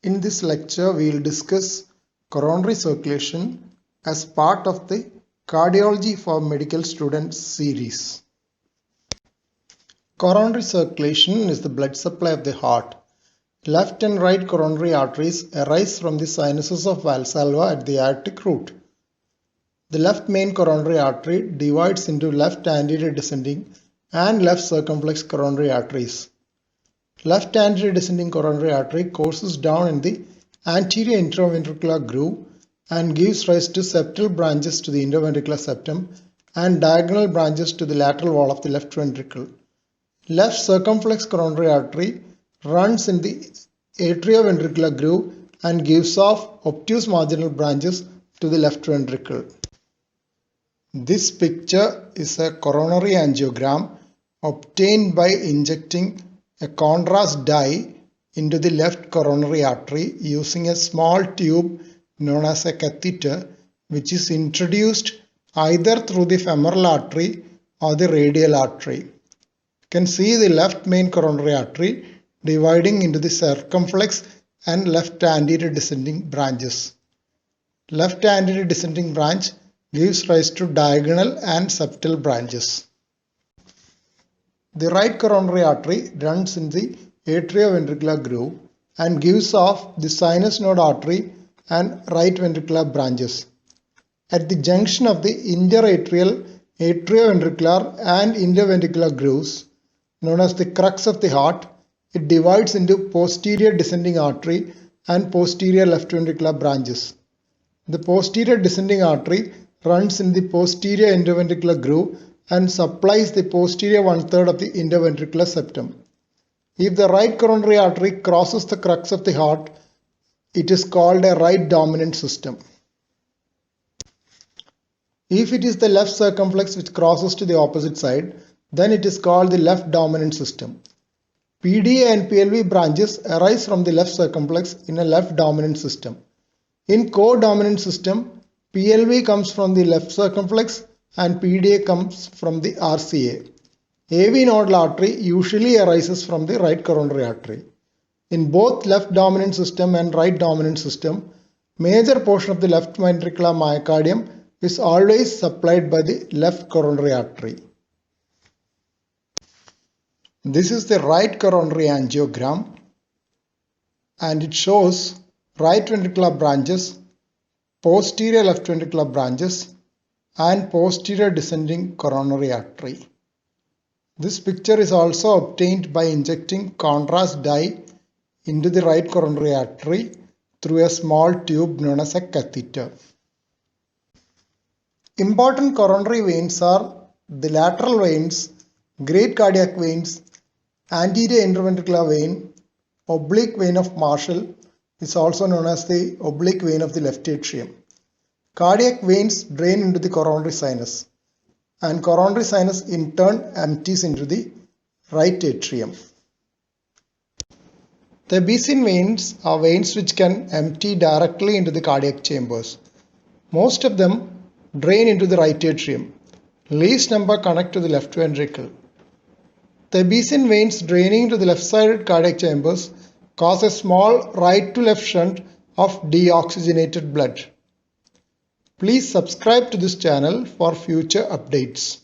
In this lecture, we will discuss coronary circulation as part of the Cardiology for Medical Students series. Coronary circulation is the blood supply of the heart. Left and right coronary arteries arise from the sinuses of Valsalva at the aortic root. The left main coronary artery divides into left anterior descending and left circumflex coronary arteries. Left anterior descending coronary artery courses down in the anterior interventricular groove and gives rise to septal branches to the interventricular septum and diagonal branches to the lateral wall of the left ventricle. Left circumflex coronary artery runs in the atrioventricular groove and gives off obtuse marginal branches to the left ventricle. This picture is a coronary angiogram obtained by injecting a contrast dye into the left coronary artery using a small tube known as a catheter, which is introduced either through the femoral artery or the radial artery. You can see the left main coronary artery dividing into the circumflex and left anterior descending branches. Left anterior descending branch gives rise to diagonal and septal branches. The right coronary artery runs in the atrioventricular groove and gives off the sinus node artery and right ventricular branches. At the junction of the interatrial, atrioventricular and interventricular grooves, known as the crux of the heart, it divides into posterior descending artery and posterior left ventricular branches. The posterior descending artery runs in the posterior interventricular groove and supplies the posterior one-third of the interventricular septum. If the right coronary artery crosses the crux of the heart, it is called a right dominant system. If it is the left circumflex which crosses to the opposite side, then it is called the left dominant system. PDA and PLV branches arise from the left circumflex in a left dominant system. In co-dominant system, PLV comes from the left circumflex and PDA comes from the RCA. AV nodal artery usually arises from the right coronary artery. In both left dominant system and right dominant system, major portion of the left ventricular myocardium is always supplied by the left coronary artery. This is the right coronary angiogram and it shows right ventricular branches, posterior left ventricular branches and posterior descending coronary artery. This picture is also obtained by injecting contrast dye into the right coronary artery through a small tube known as a catheter. Important coronary veins are the lateral veins, great cardiac veins, anterior interventricular vein, oblique vein of Marshall is also known as the oblique vein of the left atrium. Cardiac veins drain into the coronary sinus and coronary sinus in turn empties into the right atrium. Thebacean veins are veins which can empty directly into the cardiac chambers. Most of them drain into the right atrium. Least number connect to the left ventricle. Thebacean veins draining into the left-sided cardiac chambers cause a small right to left shunt of deoxygenated blood. Please subscribe to this channel for future updates.